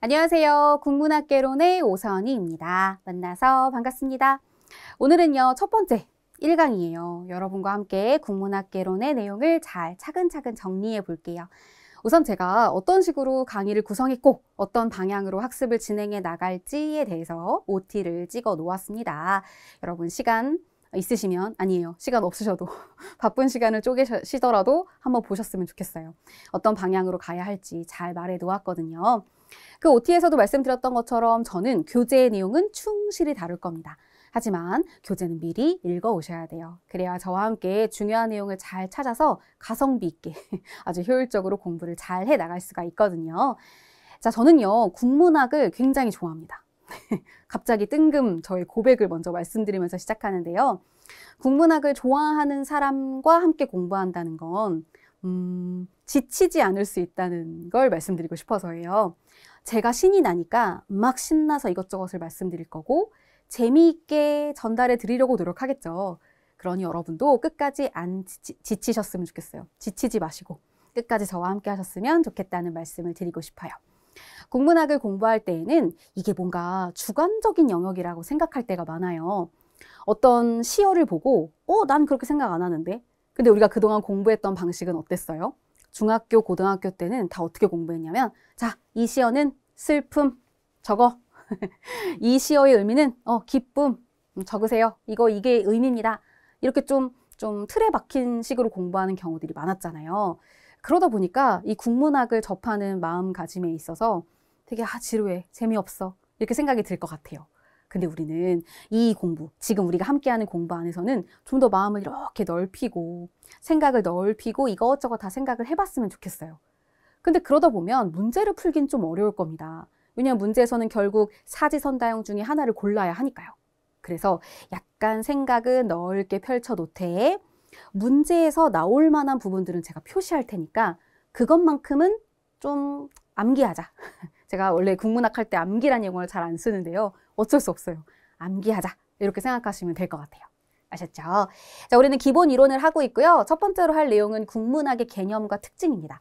안녕하세요. 국문학개론의 오선희입니다. 만나서 반갑습니다. 오늘은요, 첫 번째 1강이에요. 여러분과 함께 국문학개론의 내용을 잘 차근차근 정리해 볼게요. 우선 제가 어떤 식으로 강의를 구성했고 어떤 방향으로 학습을 진행해 나갈지에 대해서 OT를 찍어 놓았습니다. 여러분 시간 있으시면, 아니에요, 시간 없으셔도 바쁜 시간을 쪼개시더라도 한번 보셨으면 좋겠어요. 어떤 방향으로 가야 할지 잘 말해 놓았거든요. 그 OT에서도 말씀드렸던 것처럼 저는 교재의 내용은 충실히 다룰 겁니다. 하지만 교재는 미리 읽어 오셔야 돼요. 그래야 저와 함께 중요한 내용을 잘 찾아서 가성비 있게 아주 효율적으로 공부를 잘 해 나갈 수가 있거든요. 자, 저는요, 국문학을 굉장히 좋아합니다. 갑자기 뜬금 저의 고백을 먼저 말씀드리면서 시작하는데요. 국문학을 좋아하는 사람과 함께 공부한다는 건 지치지 않을 수 있다는 걸 말씀드리고 싶어서예요. 제가 신이 나니까 막 신나서 이것저것을 말씀드릴 거고 재미있게 전달해 드리려고 노력하겠죠. 그러니 여러분도 끝까지 안 지치셨으면 좋겠어요. 지치지 마시고 끝까지 저와 함께 하셨으면 좋겠다는 말씀을 드리고 싶어요. 국문학을 공부할 때에는 이게 뭔가 주관적인 영역이라고 생각할 때가 많아요. 어떤 시어를 보고 난 그렇게 생각 안 하는데? 근데 우리가 그동안 공부했던 방식은 어땠어요? 중학교, 고등학교 때는 다 어떻게 공부했냐면, 자, 이 시어는 슬픔, 적어. 이 시어의 의미는 기쁨, 적으세요. 이게 의미입니다. 이렇게 좀 틀에 박힌 식으로 공부하는 경우들이 많았잖아요. 그러다 보니까 이 국문학을 접하는 마음가짐에 있어서 되게 지루해, 재미없어 이렇게 생각이 들 것 같아요. 근데 우리는 이 공부, 지금 우리가 함께하는 공부 안에서는 좀 더 마음을 이렇게 넓히고 생각을 넓히고 이것저것 다 생각을 해봤으면 좋겠어요. 근데 그러다 보면 문제를 풀긴 좀 어려울 겁니다. 왜냐하면 문제에서는 결국 사지선다형 중에 하나를 골라야 하니까요. 그래서 약간 생각은 넓게 펼쳐놓되 문제에서 나올 만한 부분들은 제가 표시할 테니까 그것만큼은 좀 암기하자. 제가 원래 국문학 할 때 암기란 용어를 잘 안 쓰는데요. 어쩔 수 없어요. 암기하자. 이렇게 생각하시면 될 것 같아요. 아셨죠? 자, 우리는 기본 이론을 하고 있고요. 첫 번째로 할 내용은 국문학의 개념과 특징입니다.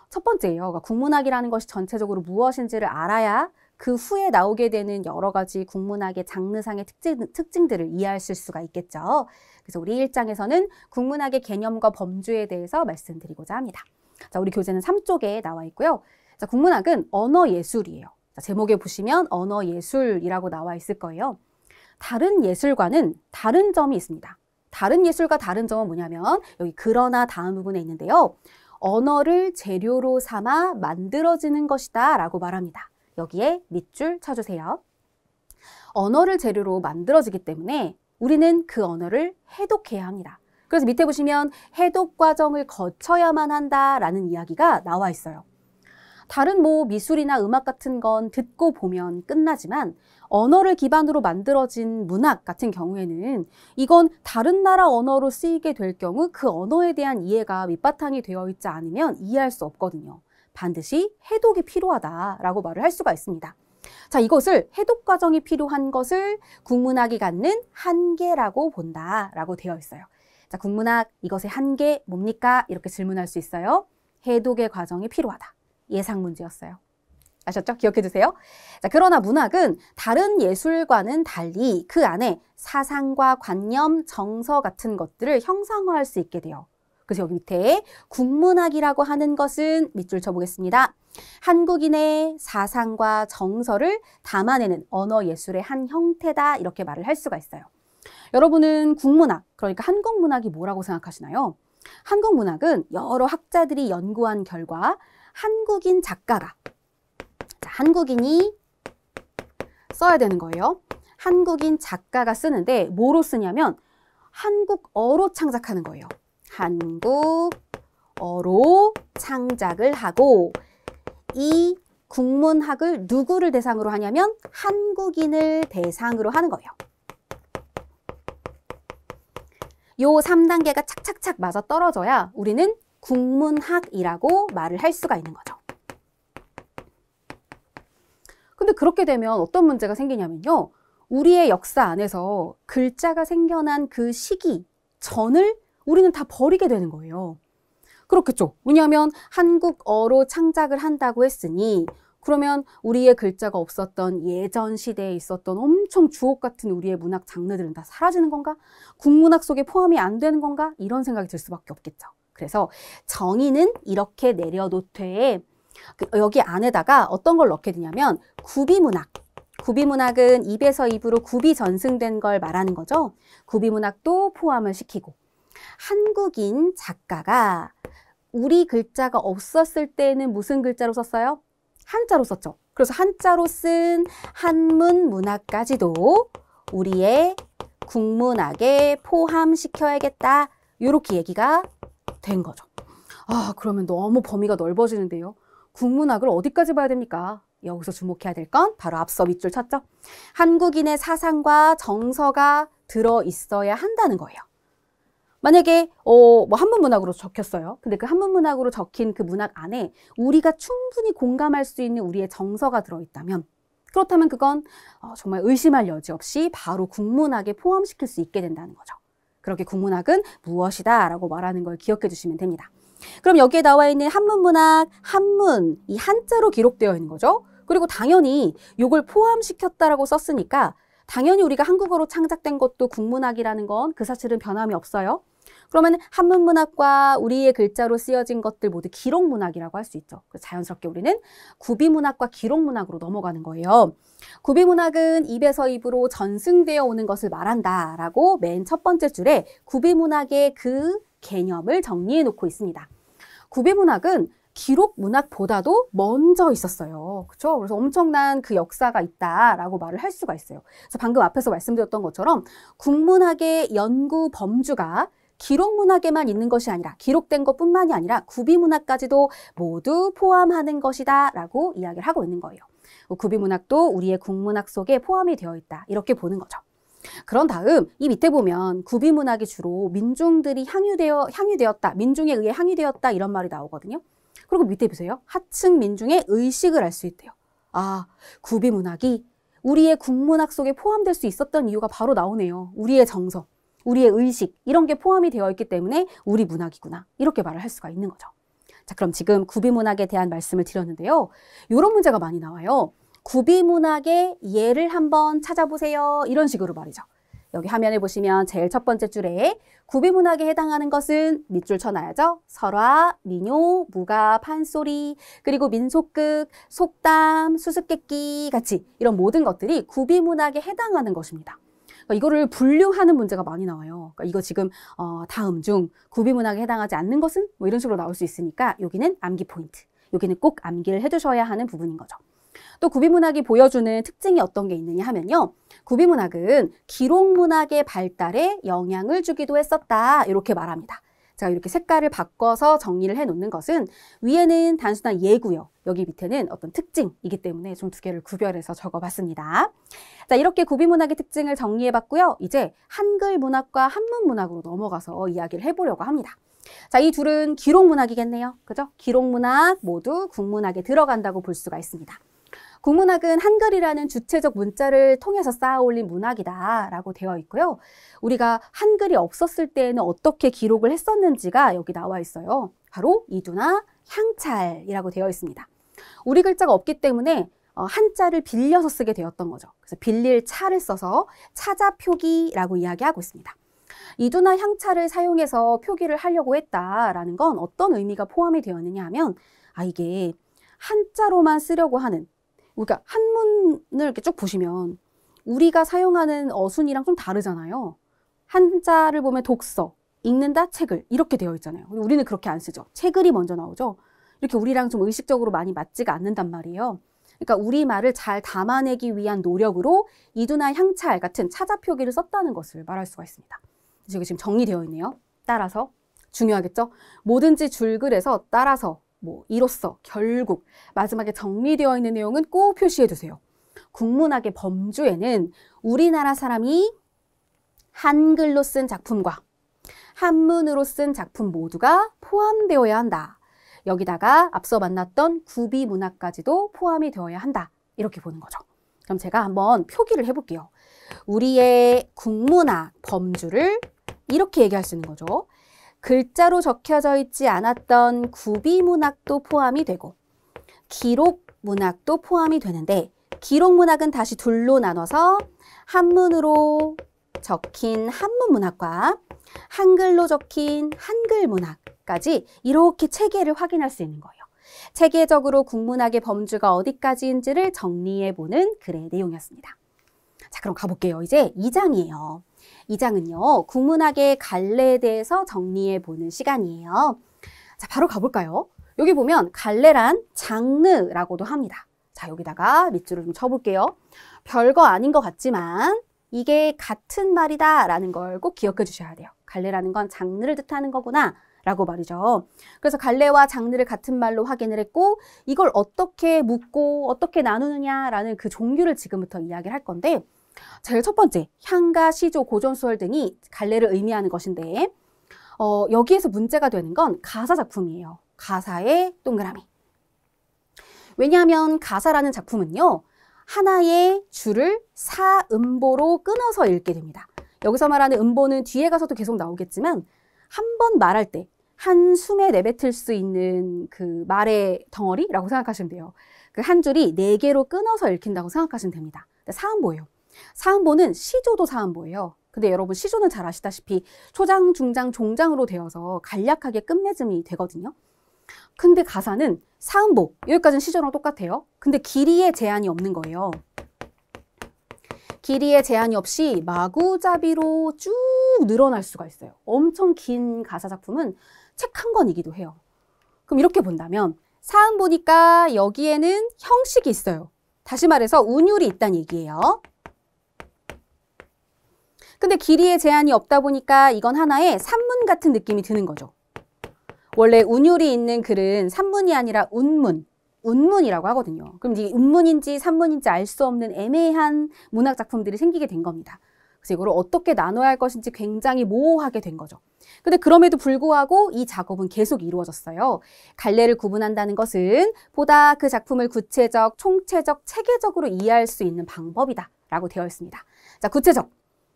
첫 번째예요. 그러니까 국문학이라는 것이 전체적으로 무엇인지를 알아야 그 후에 나오게 되는 여러 가지 국문학의 장르상의 특징들을 이해하실 수가 있겠죠. 그래서 우리 1장에서는 국문학의 개념과 범주에 대해서 말씀드리고자 합니다. 자, 우리 교재는 3쪽에 나와 있고요. 자, 국문학은 언어예술이에요. 자, 제목에 보시면 언어예술이라고 나와 있을 거예요. 다른 예술과는 다른 점이 있습니다. 다른 예술과 다른 점은 뭐냐면 여기 그러나 다음 부분에 있는데요. 언어를 재료로 삼아 만들어지는 것이다 라고 말합니다. 여기에 밑줄 쳐주세요. 언어를 재료로 만들어지기 때문에 우리는 그 언어를 해독해야 합니다. 그래서 밑에 보시면 해독 과정을 거쳐야만 한다라는 이야기가 나와 있어요. 다른 미술이나 음악 같은 건 듣고 보면 끝나지만 언어를 기반으로 만들어진 문학 같은 경우에는 이건 다른 나라 언어로 쓰이게 될 경우 그 언어에 대한 이해가 밑바탕이 되어 있지 않으면 이해할 수 없거든요. 반드시 해독이 필요하다라고 말을 할 수가 있습니다. 자, 이것을 해독 과정이 필요한 것을 국문학이 갖는 한계라고 본다라고 되어 있어요. 자, 국문학 이것의 한계 뭡니까? 이렇게 질문할 수 있어요. 해독의 과정이 필요하다. 예상 문제였어요. 아셨죠? 기억해 두세요. 자, 그러나 문학은 다른 예술과는 달리 그 안에 사상과 관념, 정서 같은 것들을 형상화할 수 있게 돼요. 그래서 여기 밑에 국문학이라고 하는 것은 밑줄 쳐보겠습니다. 한국인의 사상과 정서를 담아내는 언어예술의 한 형태다 이렇게 말을 할 수가 있어요. 여러분은 국문학, 그러니까 한국문학이 뭐라고 생각하시나요? 한국문학은 여러 학자들이 연구한 결과 한국인 작가가, 자, 한국인이 써야 되는 거예요. 한국인 작가가 쓰는데 뭐로 쓰냐면 한국어로 창작하는 거예요. 한국어로 창작을 하고 이 국문학을 누구를 대상으로 하냐면 한국인을 대상으로 하는 거예요. 요 3단계가 착착착 맞아 떨어져야 우리는 국문학이라고 말을 할 수가 있는 거죠. 근데 그렇게 되면 어떤 문제가 생기냐면요. 우리의 역사 안에서 글자가 생겨난 그 시기, 전을 우리는 다 버리게 되는 거예요. 그렇겠죠. 왜냐하면 한국어로 창작을 한다고 했으니 그러면 우리의 글자가 없었던 예전 시대에 있었던 엄청 주옥 같은 우리의 문학 장르들은 다 사라지는 건가? 국문학 속에 포함이 안 되는 건가? 이런 생각이 들 수밖에 없겠죠. 그래서 정의는 이렇게 내려놓되 여기 안에다가 어떤 걸 넣게 되냐면 구비문학. 구비문학은 입에서 입으로 구비 전승된 걸 말하는 거죠. 구비문학도 포함을 시키고 한국인 작가가 우리 글자가 없었을 때는 무슨 글자로 썼어요? 한자로 썼죠. 그래서 한자로 쓴 한문 문학까지도 우리의 국문학에 포함시켜야겠다. 이렇게 얘기가 된 거죠. 아, 그러면 너무 범위가 넓어지는데요. 국문학을 어디까지 봐야 됩니까? 여기서 주목해야 될 건 바로 앞서 밑줄 쳤죠. 한국인의 사상과 정서가 들어있어야 한다는 거예요. 만약에 뭐 한문 문학으로 적혔어요. 근데 그 한문 문학으로 적힌 그 문학 안에 우리가 충분히 공감할 수 있는 우리의 정서가 들어있다면 그렇다면 그건 정말 의심할 여지 없이 바로 국문학에 포함시킬 수 있게 된다는 거죠. 그렇게 국문학은 무엇이다 라고 말하는 걸 기억해 주시면 됩니다. 그럼 여기에 나와 있는 한문 문학, 한문, 이 한자로 기록되어 있는 거죠. 그리고 당연히 이걸 포함시켰다라고 썼으니까 당연히 우리가 한국어로 창작된 것도 국문학이라는 건 그 사실은 변함이 없어요. 그러면 한문 문학과 우리의 글자로 쓰여진 것들 모두 기록문학이라고 할 수 있죠. 자연스럽게 우리는 구비문학과 기록문학으로 넘어가는 거예요. 구비문학은 입에서 입으로 전승되어 오는 것을 말한다라고 맨 첫 번째 줄에 구비문학의 그 개념을 정리해 놓고 있습니다. 구비문학은 기록문학보다도 먼저 있었어요. 그렇죠? 그래서 엄청난 그 역사가 있다라고 말을 할 수가 있어요. 그래서 방금 앞에서 말씀드렸던 것처럼 국문학의 연구 범주가 기록문학에만 있는 것이 아니라 기록된 것뿐만이 아니라 구비문학까지도 모두 포함하는 것이다 라고 이야기를 하고 있는 거예요. 구비문학도 우리의 국문학 속에 포함이 되어 있다 이렇게 보는 거죠. 그런 다음 이 밑에 보면 구비문학이 주로 민중들이 향유되었다, 민중에 의해 향유되었다 이런 말이 나오거든요. 그리고 밑에 보세요. 하층 민중의 의식을 알 수 있대요. 아, 구비문학이 우리의 국문학 속에 포함될 수 있었던 이유가 바로 나오네요. 우리의 정서, 우리의 의식 이런 게 포함이 되어 있기 때문에 우리 문학이구나 이렇게 말을 할 수가 있는 거죠. 자, 그럼 지금 구비문학에 대한 말씀을 드렸는데요. 이런 문제가 많이 나와요. 구비문학의 예를 한번 찾아보세요. 이런 식으로 말이죠. 여기 화면에 보시면 제일 첫 번째 줄에 구비문학에 해당하는 것은 밑줄 쳐놔야죠. 설화, 민요, 무가, 판소리, 그리고 민속극, 속담, 수수께끼 같이 이런 모든 것들이 구비문학에 해당하는 것입니다. 그러니까 이거를 분류하는 문제가 많이 나와요. 그러니까 이거 지금 다음 중 구비문학에 해당하지 않는 것은 뭐 이런 식으로 나올 수 있으니까 여기는 암기 포인트. 여기는 꼭 암기를 해두셔야 하는 부분인 거죠. 또 구비문학이 보여주는 특징이 어떤 게 있느냐 하면요. 구비문학은 기록문학의 발달에 영향을 주기도 했었다. 이렇게 말합니다. 제가 이렇게 색깔을 바꿔서 정리를 해놓는 것은 위에는 단순한 예고요. 여기 밑에는 어떤 특징이기 때문에 좀 두 개를 구별해서 적어봤습니다. 자, 이렇게 구비문학의 특징을 정리해봤고요. 이제 한글 문학과 한문 문학으로 넘어가서 이야기를 해보려고 합니다. 자, 이 둘은 기록문학이겠네요. 그죠? 기록문학 모두 국문학에 들어간다고 볼 수가 있습니다. 국문학은 한글이라는 주체적 문자를 통해서 쌓아 올린 문학이다라고 되어 있고요. 우리가 한글이 없었을 때에는 어떻게 기록을 했었는지가 여기 나와 있어요. 바로 이두나 향찰이라고 되어 있습니다. 우리 글자가 없기 때문에 한자를 빌려서 쓰게 되었던 거죠. 그래서 빌릴 차를 써서 차자표기라고 이야기하고 있습니다. 이두나 향차를 사용해서 표기를 하려고 했다라는 건 어떤 의미가 포함이 되었느냐 하면 이게 한자로만 쓰려고 하는 그러니까 한문을 이렇게 쭉 보시면 우리가 사용하는 어순이랑 좀 다르잖아요. 한자를 보면 독서, 읽는다, 책을 이렇게 되어 있잖아요. 우리는 그렇게 안 쓰죠. 책을이 먼저 나오죠. 이렇게 우리랑 좀 의식적으로 많이 맞지가 않는단 말이에요. 그러니까 우리말을 잘 담아내기 위한 노력으로 이두나 향찰 같은 차자표기를 썼다는 것을 말할 수가 있습니다. 여기 지금 정리되어 있네요. 따라서 중요하겠죠? 뭐든지 줄글에서 따라서 이로써 결국 마지막에 정리되어 있는 내용은 꼭 표시해 두세요. 국문학의 범주에는 우리나라 사람이 한글로 쓴 작품과 한문으로 쓴 작품 모두가 포함되어야 한다. 여기다가 앞서 만났던 구비문학까지도 포함이 되어야 한다. 이렇게 보는 거죠. 그럼 제가 한번 표기를 해볼게요. 우리의 국문학 범주를 이렇게 얘기할 수 있는 거죠. 글자로 적혀져 있지 않았던 구비문학도 포함이 되고 기록 문학도 포함이 되는데 기록문학은 다시 둘로 나눠서 한문으로 적힌 한문문학과 한글로 적힌 한글문학까지 이렇게 체계를 확인할 수 있는 거예요. 체계적으로 국문학의 범주가 어디까지인지를 정리해보는 글의 내용이었습니다. 자, 그럼 가볼게요. 이제 2장이에요. 2장은요, 국문학의 갈래에 대해서 정리해보는 시간이에요. 자, 바로 가볼까요? 여기 보면 갈래란 장르라고도 합니다. 자, 여기다가 밑줄을 좀 쳐볼게요. 별거 아닌 것 같지만 이게 같은 말이다 라는 걸 꼭 기억해 주셔야 돼요. 갈래라는 건 장르를 뜻하는 거구나 라고 말이죠. 그래서 갈래와 장르를 같은 말로 확인을 했고 이걸 어떻게 묶고 어떻게 나누느냐라는 그 종류를 지금부터 이야기를 할 건데 제일 첫 번째, 향가, 시조, 고전수월 등이 갈래를 의미하는 것인데 여기에서 문제가 되는 건 가사 작품이에요. 가사의 동그라미. 왜냐하면 가사라는 작품은요. 하나의 줄을 사음보로 끊어서 읽게 됩니다. 여기서 말하는 음보는 뒤에 가서도 계속 나오겠지만 한 번 말할 때 한 숨에 내뱉을 수 있는 그 말의 덩어리라고 생각하시면 돼요. 그 한 줄이 4개로 끊어서 읽힌다고 생각하시면 됩니다. 사음보예요. 사음보는 시조도 사음보예요. 근데 여러분 시조는 잘 아시다시피 초장, 중장, 종장으로 되어서 간략하게 끝맺음이 되거든요. 근데 가사는 사음보, 여기까지는 시조랑 똑같아요. 근데 길이에 제한이 없는 거예요. 길이에 제한이 없이 마구잡이로 쭉 늘어날 수가 있어요. 엄청 긴 가사 작품은 책 한 권이기도 해요. 그럼 이렇게 본다면 사음보니까 여기에는 형식이 있어요. 다시 말해서 운율이 있다는 얘기예요. 근데 길이에 제한이 없다 보니까 이건 하나의 산문 같은 느낌이 드는 거죠. 원래 운율이 있는 글은 산문이 아니라 운문이라고 하거든요. 그럼 이게 운문인지 산문인지 알 수 없는 애매한 문학 작품들이 생기게 된 겁니다. 그래서 이거를 어떻게 나눠야 할 것인지 굉장히 모호하게 된 거죠. 근데 그럼에도 불구하고 이 작업은 계속 이루어졌어요. 갈래를 구분한다는 것은 보다 그 작품을 구체적, 총체적, 체계적으로 이해할 수 있는 방법이다 라고 되어 있습니다. 자, 구체적.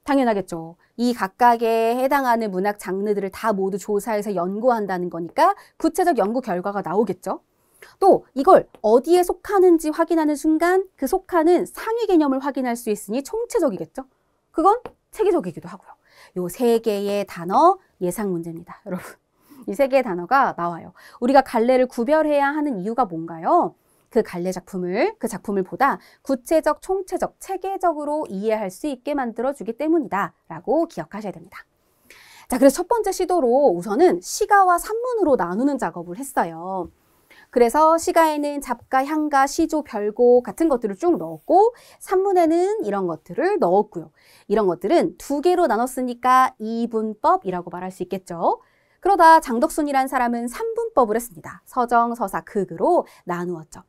당연하겠죠. 이 각각에 해당하는 문학 장르들을 다 모두 조사해서 연구한다는 거니까 구체적 연구 결과가 나오겠죠. 또 이걸 어디에 속하는지 확인하는 순간 그 속하는 상위 개념을 확인할 수 있으니 총체적이겠죠. 그건 체계적이기도 하고요. 요 3개의 단어 예상 문제입니다. 여러분, 이 3개의 단어가 나와요. 우리가 갈래를 구별해야 하는 이유가 뭔가요? 그 갈래 작품을, 그 작품을 보다 구체적, 총체적, 체계적으로 이해할 수 있게 만들어주기 때문이다 라고 기억하셔야 됩니다. 자, 그래서 첫 번째 시도로 우선은 시가와 산문으로 나누는 작업을 했어요. 그래서 시가에는 잡가, 향가, 시조, 별고 같은 것들을 쭉 넣었고 산문에는 이런 것들을 넣었고요. 이런 것들은 2개로 나눴으니까 이분법이라고 말할 수 있겠죠. 그러다 장덕순이라는 사람은 3분법을 했습니다. 서정, 서사, 극으로 나누었죠.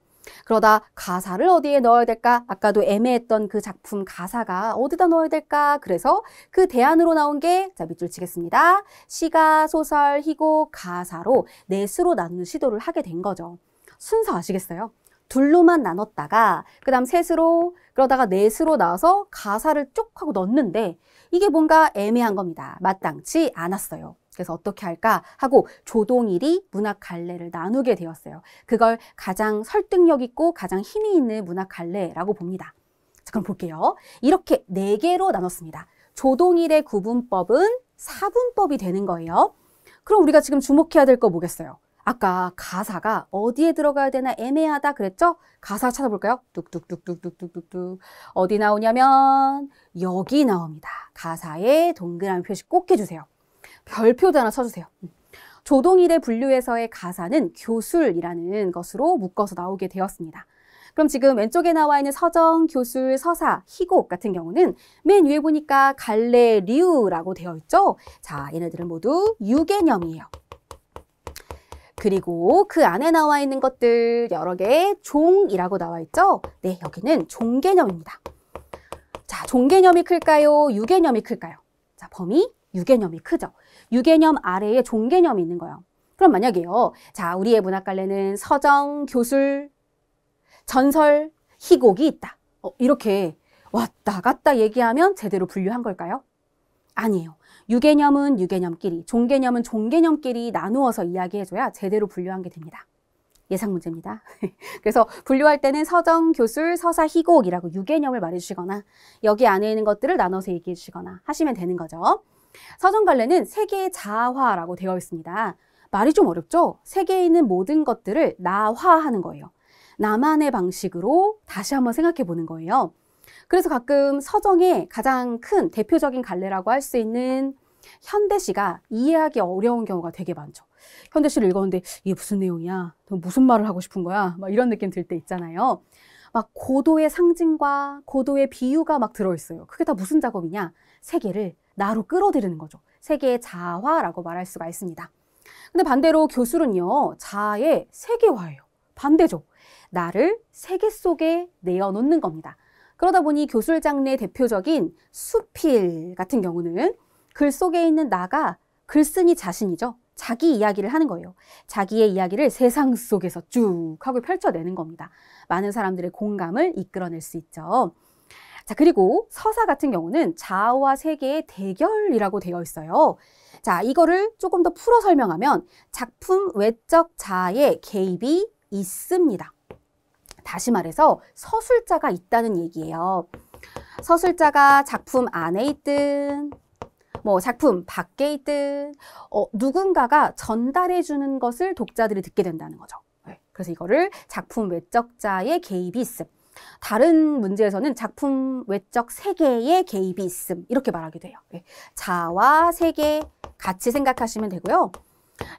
그러다 가사를 어디에 넣어야 될까? 아까도 애매했던 그 작품 가사가 어디다 넣어야 될까? 그래서 그 대안으로 나온 게, 자, 밑줄 치겠습니다. 시가, 소설, 희곡, 가사로 넷으로 나누는 시도를 하게 된 거죠. 순서 아시겠어요? 둘로만 나눴다가 그 다음 셋으로, 그러다가 넷으로 나와서 가사를 쭉 하고 넣는데 이게 뭔가 애매한 겁니다. 마땅치 않았어요. 그래서 어떻게 할까 하고 조동일이 문학 갈래를 나누게 되었어요. 그걸 가장 설득력 있고 가장 힘이 있는 문학 갈래라고 봅니다. 자, 그럼 볼게요. 이렇게 4개로 나눴습니다. 조동일의 구분법은 4분법이 되는 거예요. 그럼 우리가 지금 주목해야 될 거 뭐겠어요? 아까 가사가 어디에 들어가야 되나 애매하다 그랬죠? 가사 찾아볼까요? 뚝뚝뚝뚝뚝뚝뚝. 어디 나오냐면 여기 나옵니다. 가사에 동그라미 표시 꼭 해주세요. 별표도 하나 쳐주세요. 조동일의 분류에서의 가사는 교술이라는 것으로 묶어서 나오게 되었습니다. 그럼 지금 왼쪽에 나와 있는 서정, 교술, 서사, 희곡 같은 경우는 맨 위에 보니까 갈래, 류라고 되어 있죠? 자, 얘네들은 모두 유개념이에요. 그리고 그 안에 나와 있는 것들 여러 개 종이라고 나와 있죠? 네, 여기는 종개념입니다. 자, 종개념이 클까요? 유개념이 클까요? 자, 범위 유개념이 크죠. 유개념 아래에 종개념이 있는 거예요. 그럼 만약에요. 자, 우리의 문학갈래는 서정, 교술, 전설, 희곡이 있다. 이렇게 왔다 갔다 얘기하면 제대로 분류한 걸까요? 아니에요. 유개념은 유개념끼리, 종개념은 종개념끼리 나누어서 이야기해줘야 제대로 분류한 게 됩니다. 예상 문제입니다. 그래서 분류할 때는 서정, 교술, 서사, 희곡이라고 유개념을 말해주시거나 여기 안에 있는 것들을 나눠서 얘기해 주시거나 하시면 되는 거죠. 서정갈래는 세계의 자아화라고 되어 있습니다. 말이 좀 어렵죠? 세계에 있는 모든 것들을 나화하는 거예요. 나만의 방식으로 다시 한번 생각해 보는 거예요. 그래서 가끔 서정의 가장 큰 대표적인 갈래라고 할 수 있는 현대시가 이해하기 어려운 경우가 되게 많죠. 현대시를 읽었는데 이게 무슨 내용이야? 무슨 말을 하고 싶은 거야? 막 이런 느낌 들 때 있잖아요. 막 고도의 상징과 고도의 비유가 막 들어있어요. 그게 다 무슨 작업이냐? 세계를 나로 끌어들이는 거죠. 세계의 자아화라고 말할 수가 있습니다. 근데 반대로 교술은요, 자아의 세계화예요. 반대죠. 나를 세계 속에 내어놓는 겁니다. 그러다 보니 교술 장르의 대표적인 수필 같은 경우는 글 속에 있는 나가 글쓴이 자신이죠. 자기 이야기를 하는 거예요. 자기의 이야기를 세상 속에서 쭉 하고 펼쳐내는 겁니다. 많은 사람들의 공감을 이끌어낼 수 있죠. 자, 그리고 서사 같은 경우는 자아와 세계의 대결이라고 되어 있어요. 자, 이거를 조금 더 풀어 설명하면 작품 외적 자아의 개입이 있습니다. 다시 말해서 서술자가 있다는 얘기예요. 서술자가 작품 안에 있든 뭐 작품 밖에 있든 누군가가 전달해 주는 것을 독자들이 듣게 된다는 거죠. 그래서 이거를 작품 외적자의 개입이 있음. 다른 문제에서는 작품 외적 세계의 개입이 있음. 이렇게 말하게 돼요. 자아와 세계 같이 생각하시면 되고요.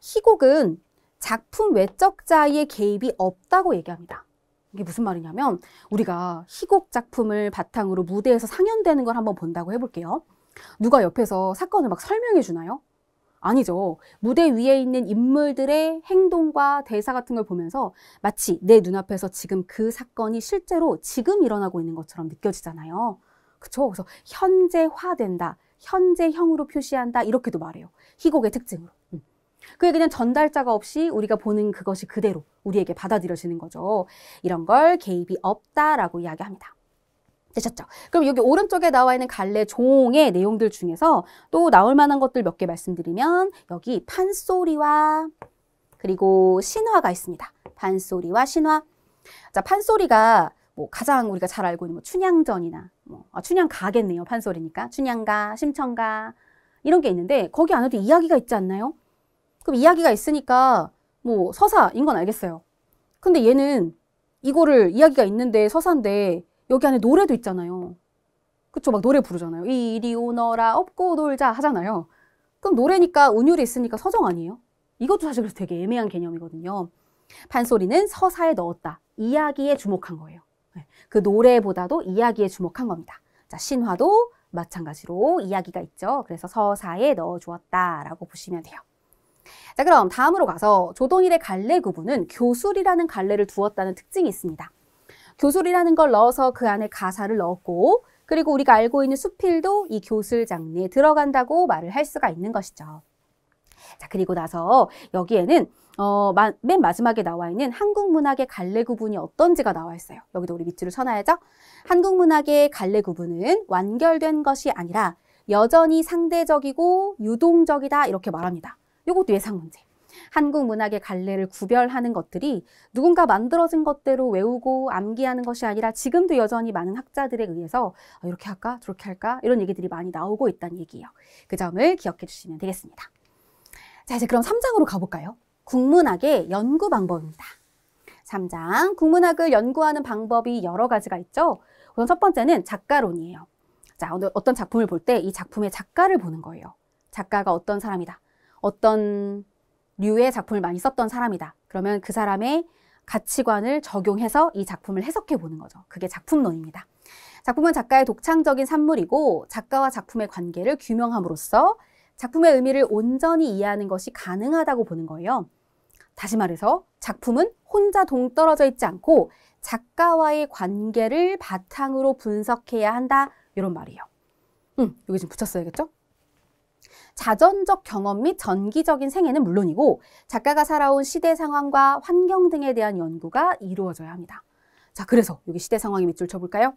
희곡은 작품 외적자의 개입이 없다고 얘기합니다. 이게 무슨 말이냐면 우리가 희곡 작품을 바탕으로 무대에서 상연되는 걸 한번 본다고 해볼게요. 누가 옆에서 사건을 막 설명해 주나요? 아니죠. 무대 위에 있는 인물들의 행동과 대사 같은 걸 보면서 마치 내 눈앞에서 지금 그 사건이 실제로 지금 일어나고 있는 것처럼 느껴지잖아요. 그쵸? 그래서 현재화된다, 현재형으로 표시한다 이렇게도 말해요. 희곡의 특징으로. 그게 그냥 전달자가 없이 우리가 보는 그것이 그대로 우리에게 받아들여지는 거죠. 이런 걸 개입이 없다라고 이야기합니다. 되셨죠? 그럼 여기 오른쪽에 나와 있는 갈래 종의 내용들 중에서 또 나올 만한 것들 몇 개 말씀드리면 여기 판소리와 그리고 신화가 있습니다. 판소리와 신화. 자, 판소리가 뭐 가장 우리가 잘 알고 있는 뭐 춘향전이나 춘향가겠네요. 판소리니까 춘향가, 심청가 이런 게 있는데 거기 안에도 이야기가 있지 않나요? 그럼 이야기가 있으니까 뭐 서사인 건 알겠어요. 근데 얘는 이거를 이야기가 있는데 서사인데 여기 안에 노래도 있잖아요. 그쵸? 막 노래 부르잖아요. 이리 오너라 업고 놀자 하잖아요. 그럼 노래니까 운율이 있으니까 서정 아니에요? 이것도 사실 그래서 되게 애매한 개념이거든요. 판소리는 서사에 넣었다. 이야기에 주목한 거예요. 그 노래보다도 이야기에 주목한 겁니다. 자, 신화도 마찬가지로 이야기가 있죠. 그래서 서사에 넣어주었다라고 보시면 돼요. 자, 그럼 다음으로 가서 조동일의 갈래 구분은 교술이라는 갈래를 두었다는 특징이 있습니다. 교술이라는 걸 넣어서 그 안에 가사를 넣었고 그리고 우리가 알고 있는 수필도 이 교술 장르에 들어간다고 말을 할 수가 있는 것이죠. 자, 그리고 나서 여기에는 맨 마지막에 나와 있는 한국문학의 갈래 구분이 어떤지가 나와 있어요. 여기도 우리 밑줄을 쳐놔야죠. 한국문학의 갈래 구분은 완결된 것이 아니라 여전히 상대적이고 유동적이다 이렇게 말합니다. 이것도 예상 문제. 한국 문학의 갈래를 구별하는 것들이 누군가 만들어진 것대로 외우고 암기하는 것이 아니라 지금도 여전히 많은 학자들에 의해서 이렇게 할까 저렇게 할까 이런 얘기들이 많이 나오고 있다는 얘기예요. 그 점을 기억해 주시면 되겠습니다. 자, 이제 그럼 3장으로 가볼까요? 국문학의 연구 방법입니다. 3장, 국문학을 연구하는 방법이 여러 가지가 있죠. 우선 첫 번째는 작가론이에요. 자, 오늘 어떤 작품을 볼 때 이 작품의 작가를 보는 거예요. 작가가 어떤 사람이다. 어떤 류의 작품을 많이 썼던 사람이다. 그러면 그 사람의 가치관을 적용해서 이 작품을 해석해 보는 거죠. 그게 작품론입니다. 작품은 작가의 독창적인 산물이고 작가와 작품의 관계를 규명함으로써 작품의 의미를 온전히 이해하는 것이 가능하다고 보는 거예요. 다시 말해서 작품은 혼자 동떨어져 있지 않고 작가와의 관계를 바탕으로 분석해야 한다. 이런 말이에요. 여기 좀 붙였어야겠죠? 자전적 경험 및 전기적인 생애는 물론이고 작가가 살아온 시대 상황과 환경 등에 대한 연구가 이루어져야 합니다. 자, 그래서 여기 시대 상황에 밑줄 쳐볼까요?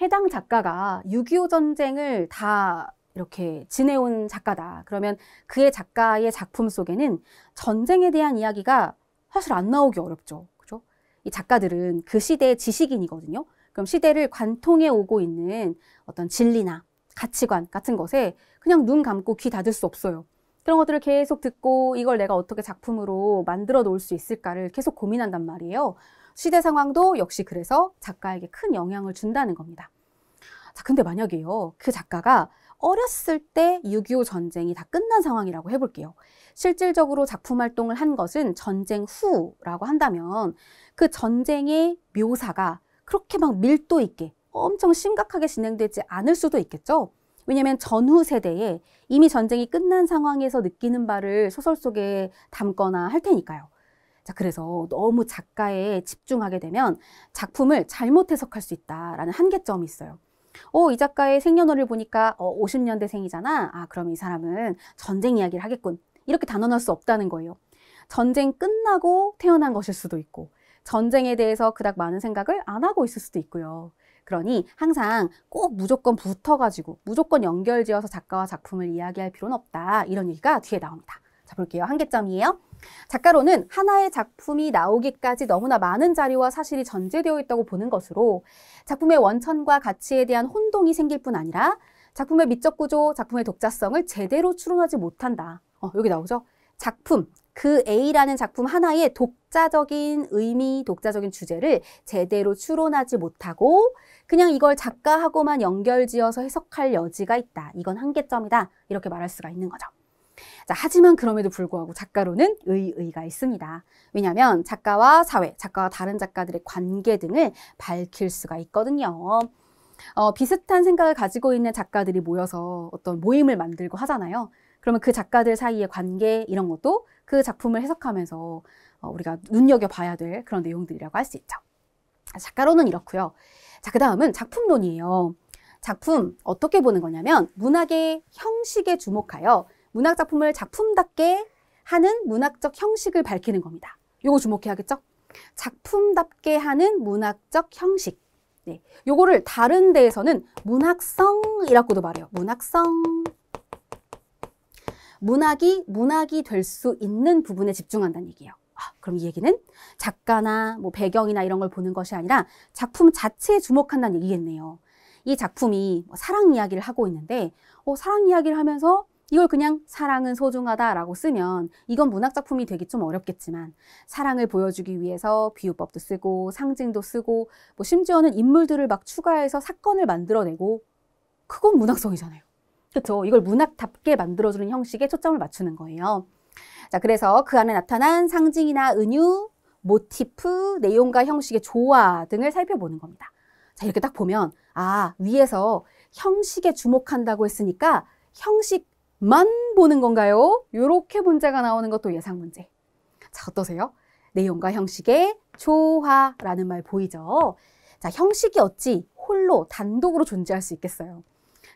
해당 작가가 6.25 전쟁을 다 이렇게 지내온 작가다. 그러면 그의 작가의 작품 속에는 전쟁에 대한 이야기가 사실 안 나오기 어렵죠. 그죠? 이 작가들은 그 시대의 지식인이거든요. 그럼 시대를 관통해 오고 있는 어떤 진리나 가치관 같은 것에 그냥 눈 감고 귀 닫을 수 없어요. 그런 것들을 계속 듣고 이걸 내가 어떻게 작품으로 만들어 놓을 수 있을까를 계속 고민한단 말이에요. 시대 상황도 역시 그래서 작가에게 큰 영향을 준다는 겁니다. 자, 근데 만약에요, 그 작가가 어렸을 때 6.25 전쟁이 다 끝난 상황이라고 해볼게요. 실질적으로 작품 활동을 한 것은 전쟁 후라고 한다면 그 전쟁의 묘사가 그렇게 막 밀도 있게 엄청 심각하게 진행되지 않을 수도 있겠죠. 왜냐하면 전후 세대에 이미 전쟁이 끝난 상황에서 느끼는 바를 소설 속에 담거나 할 테니까요. 자, 그래서 너무 작가에 집중하게 되면 작품을 잘못 해석할 수 있다라는 한계점이 있어요. 이 작가의 생년월일 보니까 50년대생이잖아. 아, 그럼 이 사람은 전쟁 이야기를 하겠군. 이렇게 단언할 수 없다는 거예요. 전쟁 끝나고 태어난 것일 수도 있고 전쟁에 대해서 그닥 많은 생각을 안 하고 있을 수도 있고요. 그러니 항상 꼭 무조건 붙어가지고 무조건 연결지어서 작가와 작품을 이야기할 필요는 없다. 이런 얘기가 뒤에 나옵니다. 자, 볼게요. 한계점이에요. 작가로는 하나의 작품이 나오기까지 너무나 많은 자료와 사실이 전제되어 있다고 보는 것으로 작품의 원천과 가치에 대한 혼동이 생길 뿐 아니라 작품의 미적 구조, 작품의 독자성을 제대로 추론하지 못한다. 여기 나오죠? 작품, 그 A라는 작품 하나의 독자적인 의미, 독자적인 주제를 제대로 추론하지 못하고 그냥 이걸 작가하고만 연결지어서 해석할 여지가 있다. 이건 한계점이다. 이렇게 말할 수가 있는 거죠. 자, 하지만 그럼에도 불구하고 작가로는 의의가 있습니다. 왜냐하면 작가와 사회, 작가와 다른 작가들의 관계 등을 밝힐 수가 있거든요. 비슷한 생각을 가지고 있는 작가들이 모여서 어떤 모임을 만들고 하잖아요. 그러면 그 작가들 사이의 관계 이런 것도 그 작품을 해석하면서 우리가 눈여겨봐야 될 그런 내용들이라고 할 수 있죠. 작가로는 이렇고요. 자, 그 다음은 작품론이에요. 작품 어떻게 보는 거냐면 문학의 형식에 주목하여 문학 작품을 작품답게 하는 문학적 형식을 밝히는 겁니다. 요거 주목해야겠죠? 작품답게 하는 문학적 형식. 네, 요거를 다른 데에서는 문학성이라고도 말해요. 문학성. 문학이 될 수 있는 부분에 집중한다는 얘기예요. 그럼 이 얘기는 작가나 뭐 배경이나 이런 걸 보는 것이 아니라 작품 자체에 주목한다는 얘기겠네요. 이 작품이 사랑 이야기를 하고 있는데 사랑 이야기를 하면서 이걸 그냥 사랑은 소중하다라고 쓰면 이건 문학작품이 되기 좀 어렵겠지만 사랑을 보여주기 위해서 비유법도 쓰고 상징도 쓰고 뭐 심지어는 인물들을 막 추가해서 사건을 만들어내고 그건 문학성이잖아요. 그렇죠? 이걸 문학답게 만들어주는 형식에 초점을 맞추는 거예요. 자, 그래서 그 안에 나타난 상징이나 은유, 모티프, 내용과 형식의 조화 등을 살펴보는 겁니다. 자, 이렇게 딱 보면 위에서 형식에 주목한다고 했으니까 형식만 보는 건가요? 이렇게 문제가 나오는 것도 예상 문제. 자, 어떠세요? 내용과 형식의 조화라는 말 보이죠? 자, 형식이 어찌 홀로 단독으로 존재할 수 있겠어요?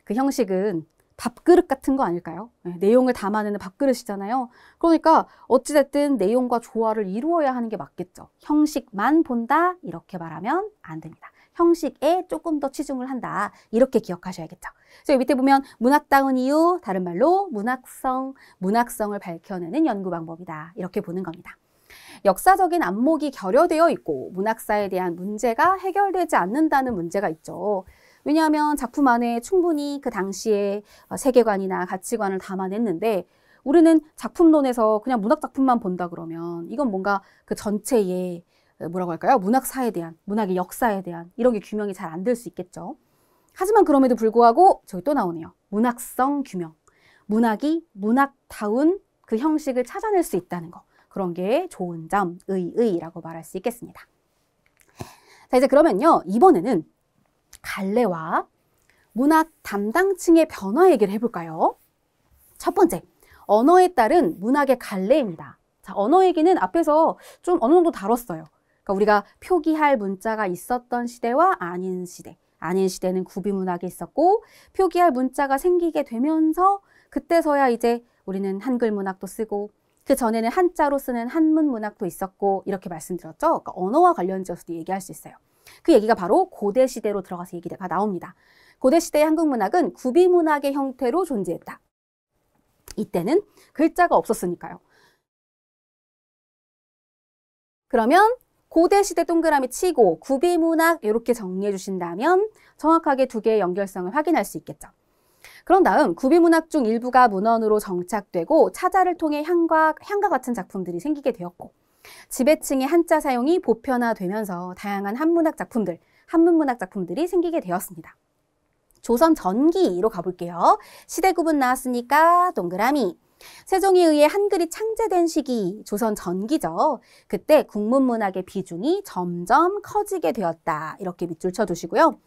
그 형식은 밥그릇 같은 거 아닐까요? 네, 내용을 담아내는 밥그릇이잖아요. 그러니까 어찌됐든 내용과 조화를 이루어야 하는 게 맞겠죠. 형식만 본다 이렇게 말하면 안 됩니다. 형식에 조금 더 치중을 한다 이렇게 기억하셔야겠죠. 그래서 여기 밑에 보면 문학다운 이유, 다른 말로 문학성을 밝혀내는 연구 방법이다 이렇게 보는 겁니다. 역사적인 안목이 결여되어 있고 문학사에 대한 문제가 해결되지 않는다는 문제가 있죠. 왜냐하면 작품 안에 충분히 그 당시의 세계관이나 가치관을 담아냈는데 우리는 작품론에서 그냥 문학작품만 본다 그러면 이건 뭔가 그 전체의 뭐라고 할까요? 문학사에 대한, 문학의 역사에 대한 이런 게 규명이 잘 안 될 수 있겠죠. 하지만 그럼에도 불구하고 저기 또 나오네요. 문학성 규명. 문학이 문학다운 그 형식을 찾아낼 수 있다는 거. 그런 게 좋은 점, 의의라고 말할 수 있겠습니다. 자, 이제 그러면요. 이번에는 갈래와 문학 담당층의 변화 얘기를 해볼까요? 첫 번째, 언어에 따른 문학의 갈래입니다. 자, 언어 얘기는 앞에서 좀 어느 정도 다뤘어요. 그러니까 우리가 표기할 문자가 있었던 시대와 아닌 시대. 아닌 시대는 구비문학이 있었고 표기할 문자가 생기게 되면서 그때서야 이제 우리는 한글 문학도 쓰고 그 전에는 한자로 쓰는 한문 문학도 있었고 이렇게 말씀드렸죠. 그러니까 언어와 관련지어서도 얘기할 수 있어요. 그 얘기가 바로 고대시대로 들어가서 얘기가 나옵니다. 고대시대의 한국문학은 구비문학의 형태로 존재했다. 이때는 글자가 없었으니까요. 그러면 고대 시대 동그라미 치고 구비문학 이렇게 정리해 주신다면 정확하게 두 개의 연결성을 확인할 수 있겠죠. 그런 다음 구비문학 중 일부가 문헌으로 정착되고 차자를 통해 향과 같은 작품들이 생기게 되었고 지배층의 한자 사용이 보편화되면서 다양한 한문문학 작품들이 생기게 되었습니다. 조선 전기로 가볼게요. 시대 구분 나왔으니까 동그라미. 세종에 의해 한글이 창제된 시기, 조선 전기죠. 그때 국문문학의 비중이 점점 커지게 되었다. 이렇게 밑줄 쳐두시고요.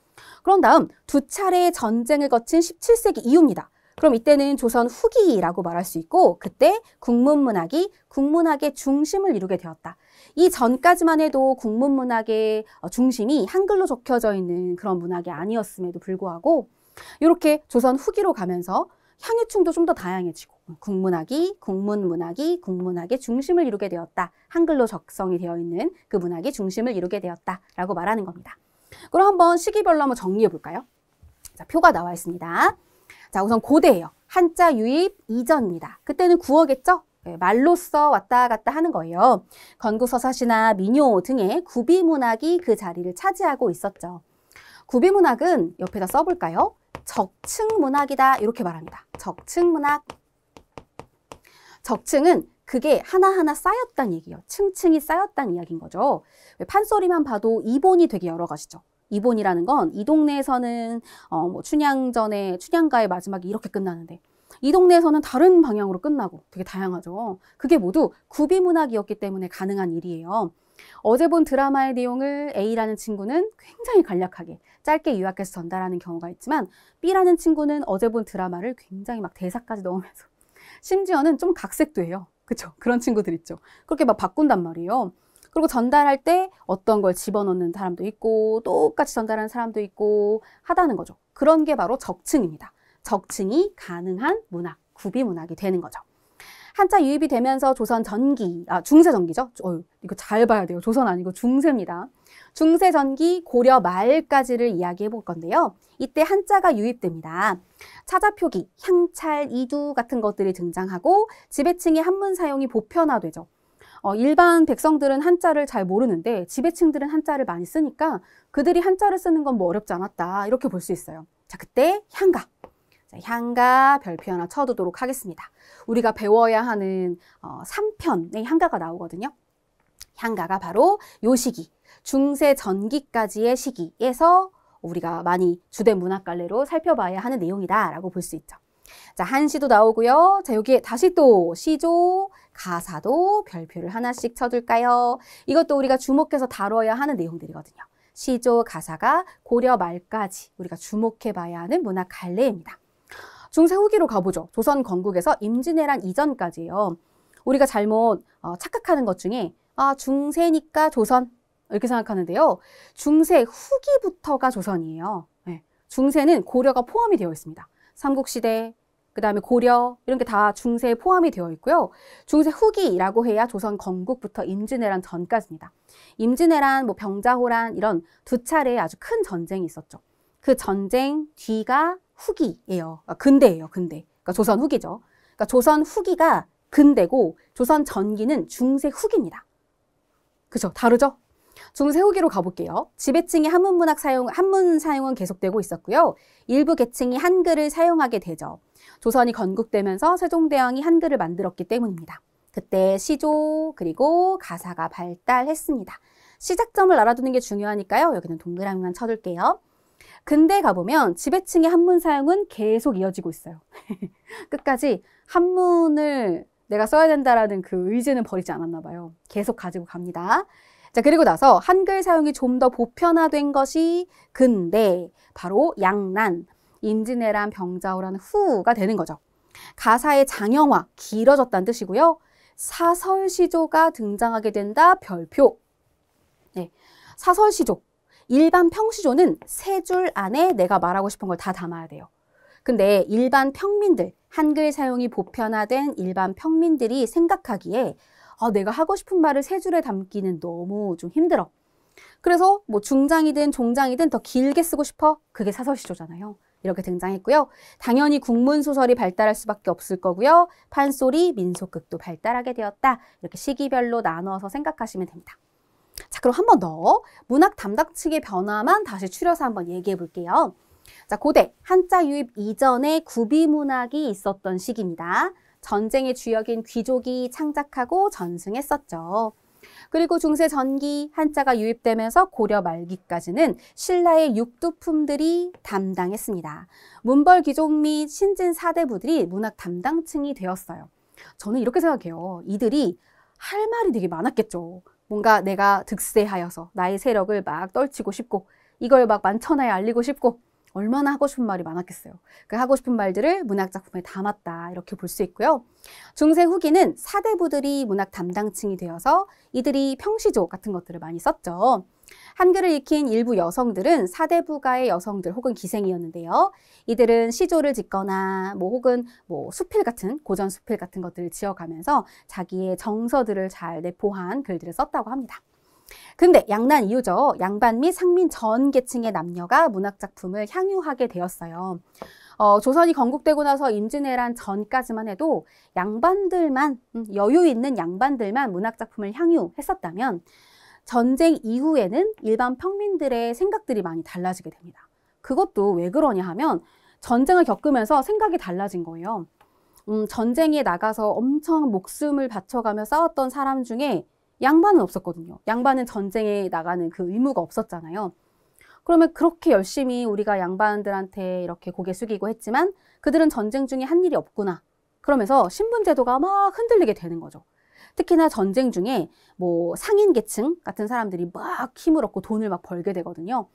그런 다음 두 차례의 전쟁을 거친 17세기 이후입니다. 그럼 이때는 조선 후기라고 말할 수 있고 그때 국문문학의 중심을 이루게 되었다. 이 전까지만 해도 국문문학의 중심이 한글로 적혀져 있는 그런 문학이 아니었음에도 불구하고 이렇게 조선 후기로 가면서 향유층도 좀 더 다양해지고 국문학의 중심을 이루게 되었다. 한글로 적성이 되어 있는 그 문학이 중심을 이루게 되었다라고 말하는 겁니다. 그럼 한번 시기별로 한번 정리해 볼까요? 자, 표가 나와 있습니다. 자, 우선 고대예요. 한자 유입 이전입니다. 그때는 구어겠죠? 말로써 왔다 갔다 하는 거예요. 건국서사시나 민요 등의 구비문학이 그 자리를 차지하고 있었죠. 구비문학은 옆에다 써볼까요? 적층문학이다 이렇게 말합니다. 적층문학. 적층은 그게 하나하나 쌓였다는 얘기예요. 층층이 쌓였다는 이야기인 거죠. 판소리만 봐도 이본이 되게 여러 가지죠. 이본이라는 건 이 동네에서는 뭐 춘향가의 마지막이 이렇게 끝나는데 이 동네에서는 다른 방향으로 끝나고 되게 다양하죠. 그게 모두 구비문학이었기 때문에 가능한 일이에요. 어제 본 드라마의 내용을 A라는 친구는 굉장히 간략하게 짧게 요약해서 전달하는 경우가 있지만 B라는 친구는 어제 본 드라마를 굉장히 막 대사까지 넣으면서 심지어는 좀 각색도 해요. 그쵸? 그런 친구들 있죠. 그렇게 막 바꾼단 말이에요. 그리고 전달할 때 어떤 걸 집어넣는 사람도 있고 똑같이 전달하는 사람도 있고 하다는 거죠. 그런 게 바로 적층입니다. 적층이 가능한 문학, 구비문학이 되는 거죠. 한자 유입이 되면서 조선 전기, 중세 전기죠. 이거 잘 봐야 돼요. 조선 아니고 중세입니다. 중세 전기 고려 말까지를 이야기해 볼 건데요. 이때 한자가 유입됩니다. 차자표기, 향찰, 이두 같은 것들이 등장하고 지배층의 한문 사용이 보편화되죠. 일반 백성들은 한자를 잘 모르는데 지배층들은 한자를 많이 쓰니까 그들이 한자를 쓰는 건 뭐 어렵지 않았다. 이렇게 볼 수 있어요. 자, 그때 향가. 자, 향가 별표 하나 쳐두도록 하겠습니다. 우리가 배워야 하는 3편의 향가가 나오거든요. 향가가 바로 요 시기, 중세 전기까지의 시기에서 우리가 많이 주된 문학갈래로 살펴봐야 하는 내용이다라고 볼 수 있죠. 자, 한시도 나오고요. 자, 여기에 다시 또 시조, 가사도 별표를 하나씩 쳐둘까요? 이것도 우리가 주목해서 다뤄야 하는 내용들이거든요. 시조, 가사가 고려 말까지 우리가 주목해봐야 하는 문학 갈래입니다. 중세 후기로 가보죠. 조선 건국에서 임진왜란 이전까지예요. 우리가 잘못 착각하는 것 중에 중세니까 조선 이렇게 생각하는데요. 중세 후기부터가 조선이에요. 네. 중세는 고려가 포함이 되어 있습니다. 삼국시대, 그 다음에 고려 이런 게 다 중세에 포함이 되어 있고요. 중세 후기라고 해야 조선 건국부터 임진왜란 전까지입니다. 임진왜란, 병자호란 이런 두 차례의 아주 큰 전쟁이 있었죠. 그 전쟁 뒤가 후기예요. 근대예요, 근대. 그러니까 조선 후기죠. 그러니까 조선 후기가 근대고 조선 전기는 중세 후기입니다. 그죠? 다르죠? 중세 후기로 가볼게요. 지배층의 한문 사용은 계속되고 있었고요. 일부 계층이 한글을 사용하게 되죠. 조선이 건국되면서 세종대왕이 한글을 만들었기 때문입니다. 그때 시조 그리고 가사가 발달했습니다. 시작점을 알아두는 게 중요하니까요. 여기는 동그라미만 쳐둘게요. 근대 가보면 지배층의 한문 사용은 계속 이어지고 있어요. 끝까지 한문을 내가 써야 된다라는 그 의지는 버리지 않았나 봐요. 계속 가지고 갑니다. 자, 그리고 나서 한글 사용이 좀 더 보편화된 것이 근대, 바로 양난, 임진왜란, 병자호란 후가 되는 거죠. 가사의 장형화, 길어졌다는 뜻이고요. 사설시조가 등장하게 된다, 별표. 네, 사설시조. 일반 평시조는 세 줄 안에 내가 말하고 싶은 걸 다 담아야 돼요. 근데 일반 평민들, 한글 사용이 보편화된 일반 평민들이 생각하기에 내가 하고 싶은 말을 세 줄에 담기는 너무 좀 힘들어. 그래서 중장이든 종장이든 더 길게 쓰고 싶어? 그게 사설시조잖아요. 이렇게 등장했고요. 당연히 국문소설이 발달할 수밖에 없을 거고요. 판소리, 민속극도 발달하게 되었다. 이렇게 시기별로 나눠서 생각하시면 됩니다. 그럼 한 번 더 문학 담당층의 변화만 다시 추려서 한번 얘기해 볼게요. 자, 고대 한자 유입 이전에 구비문학이 있었던 시기입니다. 전쟁의 주역인 귀족이 창작하고 전승했었죠. 그리고 중세 전기 한자가 유입되면서 고려 말기까지는 신라의 육두품들이 담당했습니다. 문벌 귀족 및 신진 사대부들이 문학 담당층이 되었어요. 저는 이렇게 생각해요. 이들이 할 말이 되게 많았겠죠. 뭔가 내가 득세하여서 나의 세력을 막 떨치고 싶고 이걸 막 만천하에 알리고 싶고 얼마나 하고 싶은 말이 많았겠어요. 그 하고 싶은 말들을 문학작품에 담았다 이렇게 볼 수 있고요. 중세 후기는 사대부들이 문학 담당층이 되어서 이들이 평시조 같은 것들을 많이 썼죠. 한글을 익힌 일부 여성들은 사대부가의 여성들 혹은 기생이었는데요. 이들은 시조를 짓거나 혹은 수필 같은 고전 수필 같은 것들을 지어가면서 자기의 정서들을 잘 내포한 글들을 썼다고 합니다. 근데 양난 이유죠. 양반 및 상민 전 계층의 남녀가 문학작품을 향유하게 되었어요. 조선이 건국되고 나서 임진왜란 전까지만 해도 양반들만, 여유 있는 양반들만 문학작품을 향유했었다면 전쟁 이후에는 일반 평민들의 생각들이 많이 달라지게 됩니다. 그것도 왜 그러냐 하면 전쟁을 겪으면서 생각이 달라진 거예요. 전쟁에 나가서 엄청 목숨을 바쳐가며 싸웠던 사람 중에 양반은 없었거든요. 양반은 전쟁에 나가는 그 의무가 없었잖아요. 그러면 그렇게 열심히 우리가 양반들한테 이렇게 고개 숙이고 했지만 그들은 전쟁 중에 한 일이 없구나. 그러면서 신분제도가 막 흔들리게 되는 거죠. 특히나 전쟁 중에 상인 계층 같은 사람들이 막 힘을 얻고 돈을 막 벌게 되거든요.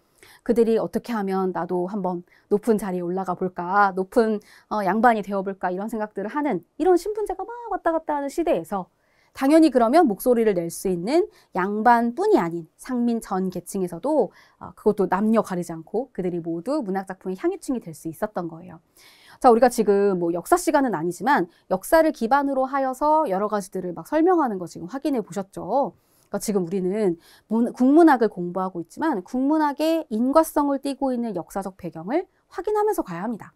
그들이 어떻게 하면 나도 한번 높은 자리에 올라가 볼까, 높은 양반이 되어볼까 이런 생각들을 하는 이런 신분제가 막 왔다 갔다 하는 시대에서 당연히 그러면 목소리를 낼 수 있는 양반뿐이 아닌 상민 전 계층에서도 그것도 남녀 가리지 않고 그들이 모두 문학작품의 향유층이 될 수 있었던 거예요. 자, 우리가 지금 역사 시간은 아니지만 역사를 기반으로 하여서 여러 가지들을 막 설명하는 거 지금 확인해 보셨죠? 그러니까 지금 우리는 국문학을 공부하고 있지만 국문학의 인과성을 띠고 있는 역사적 배경을 확인하면서 가야 합니다.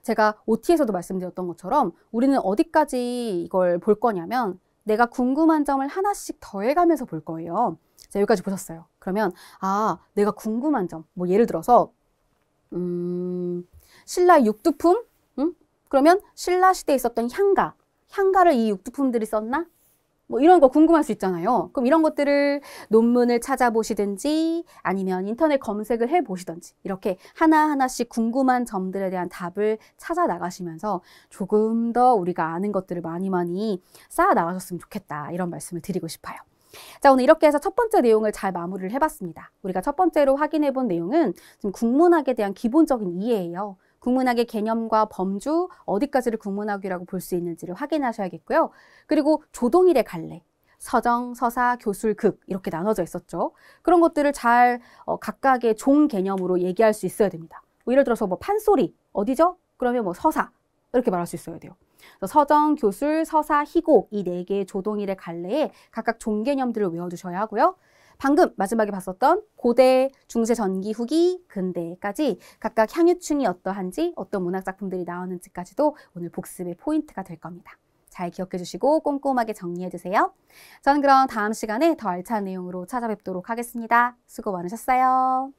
제가 OT에서도 말씀드렸던 것처럼 우리는 어디까지 이걸 볼 거냐면 내가 궁금한 점을 하나씩 더해가면서 볼 거예요. 자, 여기까지 보셨어요. 그러면 내가 궁금한 점, 예를 들어서 신라 육두품? 그러면 신라 시대에 있었던 향가를 이 육두품들이 썼나? 이런 거 궁금할 수 있잖아요. 그럼 이런 것들을 논문을 찾아보시든지 아니면 인터넷 검색을 해보시든지 이렇게 하나하나씩 궁금한 점들에 대한 답을 찾아 나가시면서 조금 더 우리가 아는 것들을 많이 쌓아 나가셨으면 좋겠다 이런 말씀을 드리고 싶어요. 자, 오늘 이렇게 해서 첫 번째 내용을 잘 마무리를 해봤습니다. 우리가 첫 번째로 확인해 본 내용은 지금 국문학에 대한 기본적인 이해예요. 국문학의 개념과 범주, 어디까지를 국문학이라고 볼 수 있는지를 확인하셔야겠고요. 그리고 조동일의 갈래, 서정, 서사, 교술, 극 이렇게 나눠져 있었죠. 그런 것들을 잘 각각의 종 개념으로 얘기할 수 있어야 됩니다. 예를 들어서 판소리, 어디죠? 그러면 서사 이렇게 말할 수 있어야 돼요. 서정, 교술, 서사, 희곡 이 네 개의 조동일의 갈래에 각각 종 개념들을 외워두셔야 하고요. 방금 마지막에 봤었던 고대, 중세 전기 후기, 근대까지 각각 향유층이 어떠한지 어떤 문학작품들이 나오는지까지도 오늘 복습의 포인트가 될 겁니다. 잘 기억해 주시고 꼼꼼하게 정리해 주세요. 저는 그럼 다음 시간에 더 알찬 내용으로 찾아뵙도록 하겠습니다. 수고 많으셨어요.